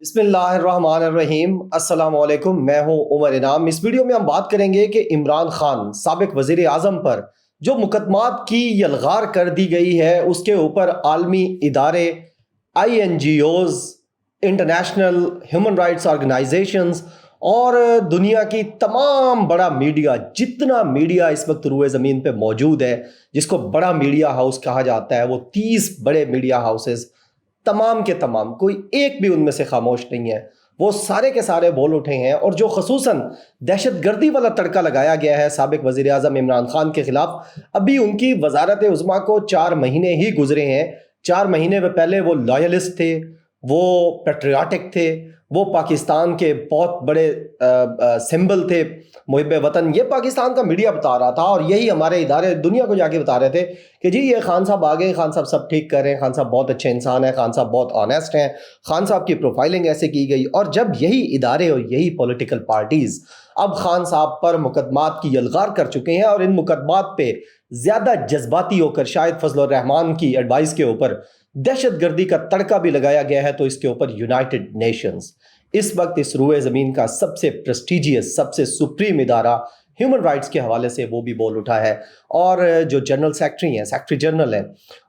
بسم اللہ الرحمن الرحیم، السلام علیکم۔ میں ہوں عمر انعام۔ اس ویڈیو میں ہم بات کریں گے کہ عمران خان سابق وزیر اعظم پر جو مقدمات کی یلغار کر دی گئی ہے، اس کے اوپر عالمی ادارے، INGOs، international human rights organizations اور دنیا کی تمام بڑا میڈیا، جتنا میڈیا اس وقت روئے زمین پہ موجود ہے، جس کو بڑا میڈیا ہاؤس کہا جاتا ہے، وہ 30 بڑے میڈیا ہاؤسز، تمام کے تمام، کوئی ایک بھی ان میں سے خاموش نہیں ہے۔ وہ سارے کے سارے بول اٹھے ہیں، اور جو خصوصاً دہشت گردی والا تڑکا لگایا گیا ہے سابق وزیر اعظم عمران خان کے خلاف، ابھی ان کی وزارت عظمیٰ کو 4 مہینے ہی گزرے ہیں۔ 4 مہینے میں پہلے وہ لائلسٹ تھے، وہ پیٹریاٹک تھے، وہ پاکستان کے بہت بڑے سمبل تھے، محب وطن۔ یہ پاکستان کا میڈیا بتا رہا تھا، اور یہی ہمارے ادارے دنیا کو جا کے بتا رہے تھے کہ جی یہ خان صاحب آگے، خان صاحب سب ٹھیک کر رہے ہیں، خان صاحب بہت اچھے انسان ہیں، خان صاحب بہت آنیسٹ ہیں، خان صاحب کی پروفائلنگ ایسے کی گئی۔ اور جب یہی ادارے اور یہی پولیٹیکل پارٹیز اب خان صاحب پر مقدمات کی یلغار کر چکے ہیں، اور ان مقدمات پہ زیادہ جذباتی ہو کر شاید فضل الرحمان کی ایڈوائس کے اوپر دہشت گردی کا تڑکا بھی لگایا گیا ہے، تو اس کے اوپر یونائٹڈ نیشنز اس وقت اس روئے زمین کا سب سے پریسٹیجیس، سب سے سپریم ادارہ ہیومن رائٹس کے حوالے سے وہ بھی بول اٹھا ہے۔ اور جو جنرل سیکرٹری ہیں، سیکرٹری جنرل ہیں،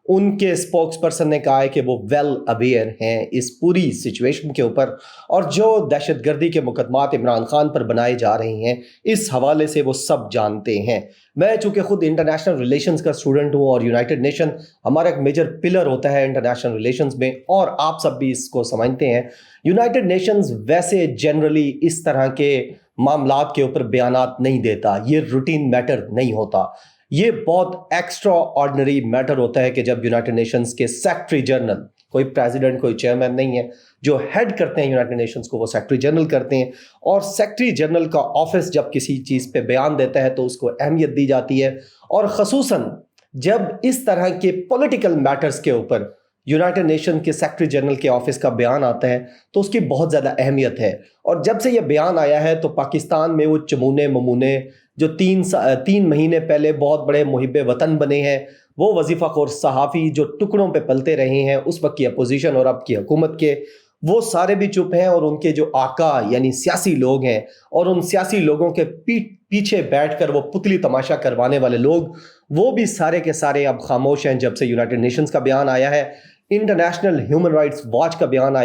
ان کے اسپوکس پرسن نے کہا ہے کہ وہ ویل اویئر ہیں اس پوری سچویشن کے اوپر، اور جو دہشت گردی کے مقدمات عمران خان پر بنائے جا رہے ہیں اس حوالے سے وہ سب جانتے ہیں۔ میں چونکہ خود انٹرنیشنل ریلیشنز کا اسٹوڈنٹ ہوں، اور یونائٹڈ نیشن ہمارا ایک میجر پلر ہوتا ہے انٹرنیشنل ریلیشنز میں، اور آپ سب بھی اس کو سمجھتے ہیں۔ یونائٹڈ نیشنز ویسے جنرلی اس طرح کے معاملات کے اوپر بیانات نہیں دیتا، یہ روٹین میٹر نہیں ہوتا، یہ بہت ایکسٹرا آرڈنری میٹر ہوتا ہے کہ جب یونائٹڈ نیشنز کے سیکرٹری جنرل، کوئی پریزیڈنٹ، کوئی چیئرمین نہیں ہے، جو ہیڈ کرتے ہیں یونائٹڈ نیشنز کو، وہ سیکرٹری جنرل کرتے ہیں، اور سیکرٹری جنرل کا آفس جب کسی چیز پہ بیان دیتا ہے تو اس کو اہمیت دی جاتی ہے، اور خصوصاً جب اس طرح کے پولیٹیکل میٹرز کے اوپر یونائٹڈ نیشن کے سیکرٹری جنرل کے آفس کا بیان آتا ہے تو اس کی بہت زیادہ اہمیت ہے۔ اور جب سے یہ بیان آیا ہے تو پاکستان میں وہ چمونے ممونے جو 3 مہینے پہلے بہت بڑے محب وطن بنے ہیں، وہ وظیفہ خور صحافی جو ٹکڑوں پہ پلتے رہے ہیں اس وقت کی اپوزیشن اور اب کی حکومت کے، وہ سارے بھی چپ ہیں، اور ان کے جو آقا یعنی سیاسی لوگ ہیں، اور ان سیاسی لوگوں کے پیچھے بیٹھ کر وہ پتلی تماشا کروانے والے لوگ، وہ بھی سارے کے سارے اب خاموش ہیں جب سے یونائٹڈ نیشنز کا بیان آیا ہے، انٹرنیشنل ہیومن رائٹس واچ کا بیان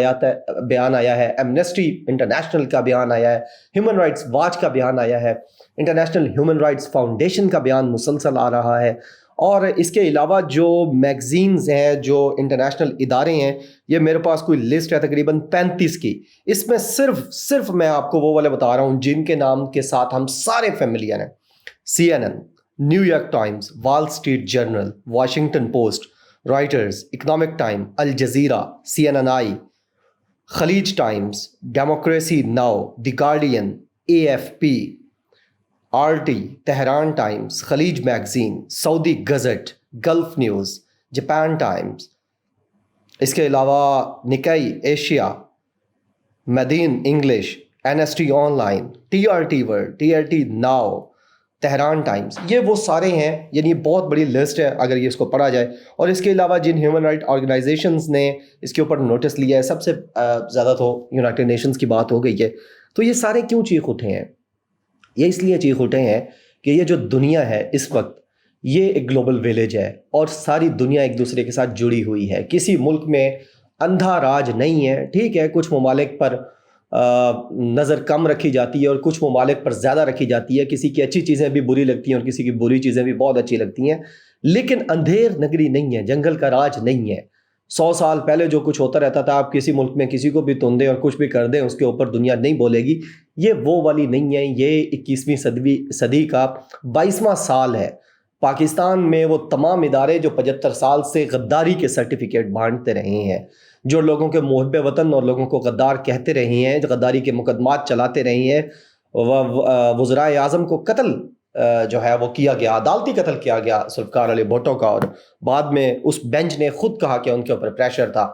آیا ہے، ایمنسٹی انٹرنیشنل کا بیان آیا ہے، ہیومن رائٹس واچ کا بیان آیا ہے، انٹرنیشنل ہیومن رائٹس فاؤنڈیشن کا بیان مسلسل آ رہا ہے، اور اس کے علاوہ جو میگزینز ہیں، جو انٹرنیشنل ادارے ہیں، یہ میرے پاس کوئی لسٹ ہے تقریباً 35 کی، اس میں صرف میں آپ کو وہ والے بتا رہا ہوں جن کے نام کے ساتھ ہم سارے فیملیئر ہیں: CNN، New York Times, Wall Street Journal, Washington Post, Reuters, Economic Time, Al Jazeera, CNN، Khaleej Times, Democracy Now, The Guardian, AFP، RT، Tehran Times, Khaleej Magazine, Saudi Gazette, Gulf News, Japan Times, اس کے علاوہ Nikkei Asia, مدین English, NST online, TRT World, TRT Now, Tehran Times, یہ وہ سارے ہیں، یعنی بہت بڑی لسٹ ہے اگر یہ اس کو پڑھا جائے۔ اور اس کے علاوہ جن ہیومن رائٹ آرگنائزیشنز نے اس کے اوپر نوٹس لیا ہے، سب سے زیادہ تو یونائٹڈ نیشنز کی بات ہو گئی ہے۔ تو یہ سارے کیوں چیخ اٹھے ہیں؟ یہ اس لیے چیخ اٹھے ہیں کہ یہ جو دنیا ہے اس وقت، یہ ایک گلوبل ویلیج ہے، اور ساری دنیا ایک دوسرے کے ساتھ جڑی ہوئی ہے، کسی ملک میں اندھا راج نہیں ہے۔ ٹھیک ہے، کچھ ممالک پر نظر کم رکھی جاتی ہے اور کچھ ممالک پر زیادہ رکھی جاتی ہے، کسی کی اچھی چیزیں بھی بری لگتی ہیں اور کسی کی بری چیزیں بھی بہت اچھی لگتی ہیں، لیکن اندھیر نگری نہیں ہے، جنگل کا راج نہیں ہے۔ 100 سال پہلے جو کچھ ہوتا رہتا تھا، آپ کسی ملک میں کسی کو بھی تن دیں اور کچھ بھی کر دیں، اس کے اوپر دنیا نہیں بولے گی، یہ وہ والی نہیں ہے۔ یہ 21ویں صدی کا 22واں سال ہے۔ پاکستان میں وہ تمام ادارے جو 75 سال سے غداری کے سرٹیفکیٹ بانٹتے رہے ہیں، جو لوگوں کے محب وطن اور لوگوں کو غدار کہتے رہے ہیں، جو غداری کے مقدمات چلاتے رہے ہیں، وزرائے اعظم کو قتل جو ہے وہ کیا گیا، عدالتی قتل کیا گیا ذوالفقار علی بھٹو کا، اور بعد میں اس بینچ نے خود کہا کہ ان کے اوپر پریشر تھا۔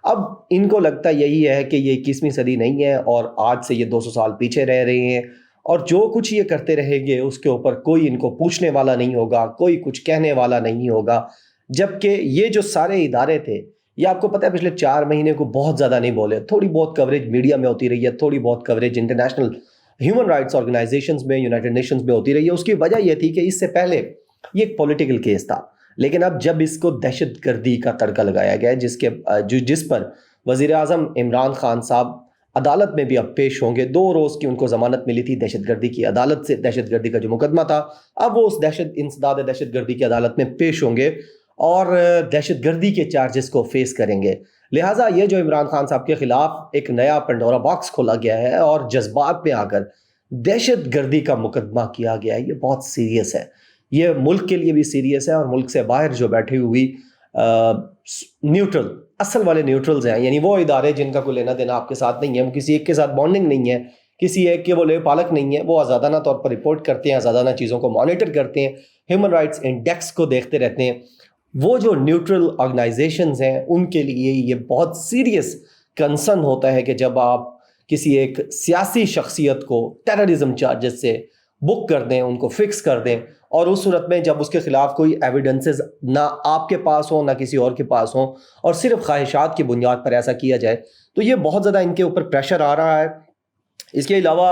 اب ان کو لگتا یہی ہے کہ یہ 21ویں صدی نہیں ہے، اور آج سے یہ 200 سال پیچھے رہ رہے ہیں، اور جو کچھ یہ کرتے رہیں گے اس کے اوپر کوئی ان کو پوچھنے والا نہیں ہوگا، کوئی کچھ کہنے والا نہیں ہوگا۔ جبکہ یہ جو سارے ادارے تھے، یہ آپ کو پتہ ہے پچھلے 4 مہینے کو بہت زیادہ نہیں بولے, تھوڑی بہت کوریج میڈیا میں ہوتی رہی ہے, تھوڑی بہت coverage international human rights organizations میں, یونائٹڈ نیشنز میں ہوتی رہی ہے. اس کی وجہ یہ تھی کہ اس سے پہلے یہ ایک پولیٹیکل کیس تھا, لیکن اب جب اس کو دہشت گردی کا تڑکا لگایا گیا جس پر وزیر اعظم عمران خان صاحب عدالت میں بھی اب پیش ہوں گے. 2 روز کی ان کو ضمانت ملی تھی دہشت گردی کی عدالت سے, دہشت گردی کا جو مقدمہ تھا, اب وہ اس انسداد دہشت گردی کی عدالت میں پیش ہوں گے اور دہشت گردی کے چارجز کو فیس کریں گے. لہٰذا یہ جو عمران خان صاحب کے خلاف ایک نیا پنڈورا باکس کھولا گیا ہے اور جذبات میں آ کر دہشت گردی کا مقدمہ کیا گیا ہے, یہ بہت سیریس ہے. یہ ملک کے لیے بھی سیریس ہے, اور ملک سے باہر جو بیٹھی ہوئی نیوٹرل, اصل والے نیوٹرلز ہیں, یعنی وہ ادارے جن کا کوئی لینا دینا آپ کے ساتھ نہیں ہے, وہ کسی ایک کے ساتھ بانڈنگ نہیں ہے, کسی ایک کے وہ لے پالک نہیں ہے, وہ آزادانہ طور پر رپورٹ کرتے ہیں, آزادانہ چیزوں کو مانیٹر کرتے ہیں, ہیومن رائٹس انڈیکس کو دیکھتے رہتے ہیں. وہ جو نیوٹرل آرگنائزیشنز ہیں ان کے لیے یہ بہت سیریس کنسرن ہوتا ہے کہ جب آپ کسی ایک سیاسی شخصیت کو ٹیررزم چارجز سے بک کر دیں, ان کو فکس کر دیں, اور اس صورت میں جب اس کے خلاف کوئی ایویڈنسز نہ آپ کے پاس ہوں نہ کسی اور کے پاس ہوں, اور صرف خواہشات کی بنیاد پر ایسا کیا جائے, تو یہ بہت زیادہ ان کے اوپر پریشر آ رہا ہے. اس کے علاوہ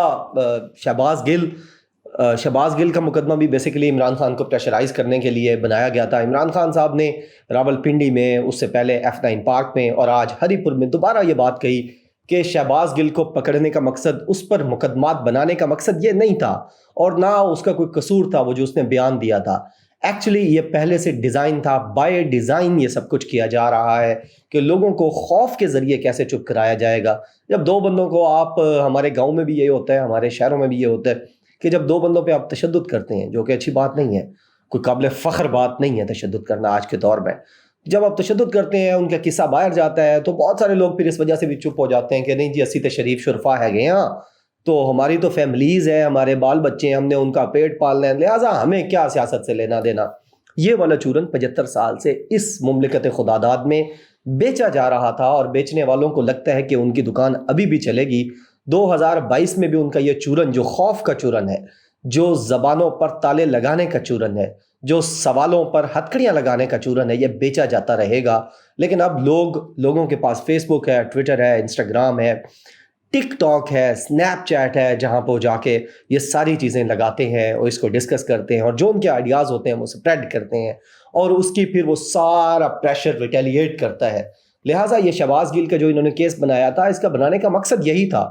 شہباز گل کا مقدمہ بھی بیسیکلی عمران خان کو پریشرائز کرنے کے لیے بنایا گیا تھا. عمران خان صاحب نے راولپنڈی میں, اس سے پہلے F9 پارک میں, اور آج ہری پور میں دوبارہ یہ بات کہی کہ شہباز گل کو پکڑنے کا مقصد, اس پر مقدمات بنانے کا مقصد یہ نہیں تھا, اور نہ اس کا کوئی قصور تھا وہ جو اس نے بیان دیا تھا. ایکچولی یہ پہلے سے ڈیزائن تھا, بائی ڈیزائن یہ سب کچھ کیا جا رہا ہے کہ لوگوں کو خوف کے ذریعے کیسے چپ کرایا جائے گا. جب 2 بندوں کو آپ, ہمارے گاؤں میں بھی یہ ہوتا ہے, ہمارے شہروں میں بھی یہ ہوتا ہے کہ جب 2 بندوں پہ آپ تشدد کرتے ہیں, جو کہ اچھی بات نہیں ہے, کوئی قابل فخر بات نہیں ہے تشدد کرنا آج کے دور میں. جب آپ تشدد کرتے ہیں, ان کا قصہ باہر جاتا ہے, تو بہت سارے لوگ پھر اس وجہ سے بھی چپ ہو جاتے ہیں کہ نہیں جی اسی تے شریف شرفا ہے گئے, ہاں تو ہماری تو فیملیز ہیں, ہمارے بال بچے ہیں, ہم نے ان کا پیٹ پالنا ہے, لہٰذا ہمیں کیا سیاست سے لینا دینا. یہ والا چورن 75 سال سے اس مملکت خداداد میں بیچا جا رہا تھا, اور بیچنے والوں کو لگتا ہے کہ ان کی دکان ابھی بھی چلے گی. 2022 میں بھی ان کا یہ چورن, جو خوف کا چورن ہے, جو زبانوں پر تالے لگانے کا چورن ہے, جو سوالوں پر ہتکڑیاں لگانے کا چورن ہے, یہ بیچا جاتا رہے گا. لیکن اب لوگوں کے پاس فیس بک ہے, ٹویٹر ہے, انسٹاگرام ہے, ٹک ٹاک ہے, سنیپ چیٹ ہے, جہاں پہ جا کے یہ ساری چیزیں لگاتے ہیں اور اس کو ڈسکس کرتے ہیں, اور جو ان کے آئیڈیاز ہوتے ہیں وہ سپریڈ کرتے ہیں, اور اس کی پھر وہ سارا پریشر ریٹیلیٹ کرتا ہے. لہٰذا یہ شہباز گل کا جو انہوں نے کیس بنایا تھا, اس کا بنانے کا مقصد یہی تھا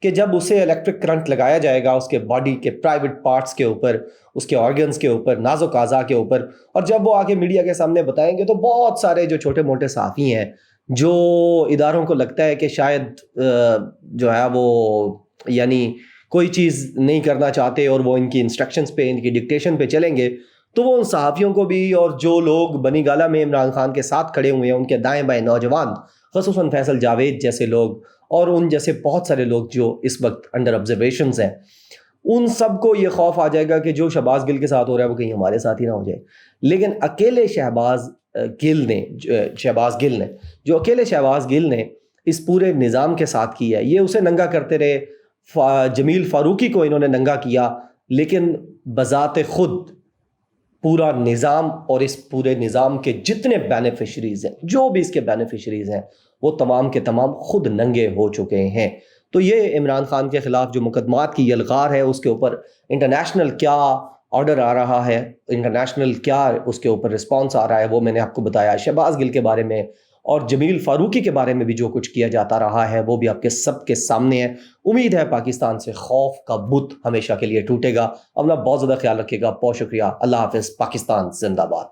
کہ جب اسے الیکٹرک کرنٹ لگایا جائے گا اس کے باڈی کے پرائیویٹ پارٹس کے اوپر, اس کے آرگنز کے اوپر, نازک اعضاء کے اوپر, اور جب وہ آگے میڈیا کے سامنے بتائیں گے, تو بہت سارے جو چھوٹے موٹے صحافی ہیں, جو اداروں کو لگتا ہے کہ شاید جو ہے وہ یعنی کوئی چیز نہیں کرنا چاہتے, اور وہ ان کی انسٹرکشنز پہ, ان کی ڈکٹیشن پہ چلیں گے, تو وہ ان صحافیوں کو بھی, اور جو لوگ بنی گالہ میں عمران خان کے ساتھ کھڑے ہوئے ہیں, ان کے دائیں بائیں نوجوان, خصوصاً فیصل جاوید جیسے لوگ, اور ان جیسے بہت سارے لوگ جو اس وقت انڈر آبزرویشنز ہیں, ان سب کو یہ خوف آ جائے گا کہ جو شہباز گل کے ساتھ ہو رہا ہے وہ کہیں ہمارے ساتھ ہی نہ ہو جائے. لیکن اکیلے شہباز گل نے اس پورے نظام کے ساتھ کیا ہے. یہ اسے ننگا کرتے رہے, جمیل فاروقی کو انہوں نے ننگا کیا, لیکن بذات خود پورا نظام اور اس پورے نظام کے جتنے بینیفیشریز ہیں, جو بھی اس کے بینیفیشریز ہیں, وہ تمام کے تمام خود ننگے ہو چکے ہیں. تو یہ عمران خان کے خلاف جو مقدمات کی یلغار ہے, اس کے اوپر انٹرنیشنل کیا آرڈر آ رہا ہے, انٹرنیشنل کیا اس کے اوپر رسپانس آ رہا ہے, وہ میں نے آپ کو بتایا. شہباز گل کے بارے میں اور جمیل فاروقی کے بارے میں بھی جو کچھ کیا جاتا رہا ہے, وہ بھی آپ کے سب کے سامنے ہے. امید ہے پاکستان سے خوف کا بت ہمیشہ کے لیے ٹوٹے گا. اپنا بہت زیادہ خیال رکھیے گا. بہت شکریہ. اللہ حافظ. پاکستان زندہ باد.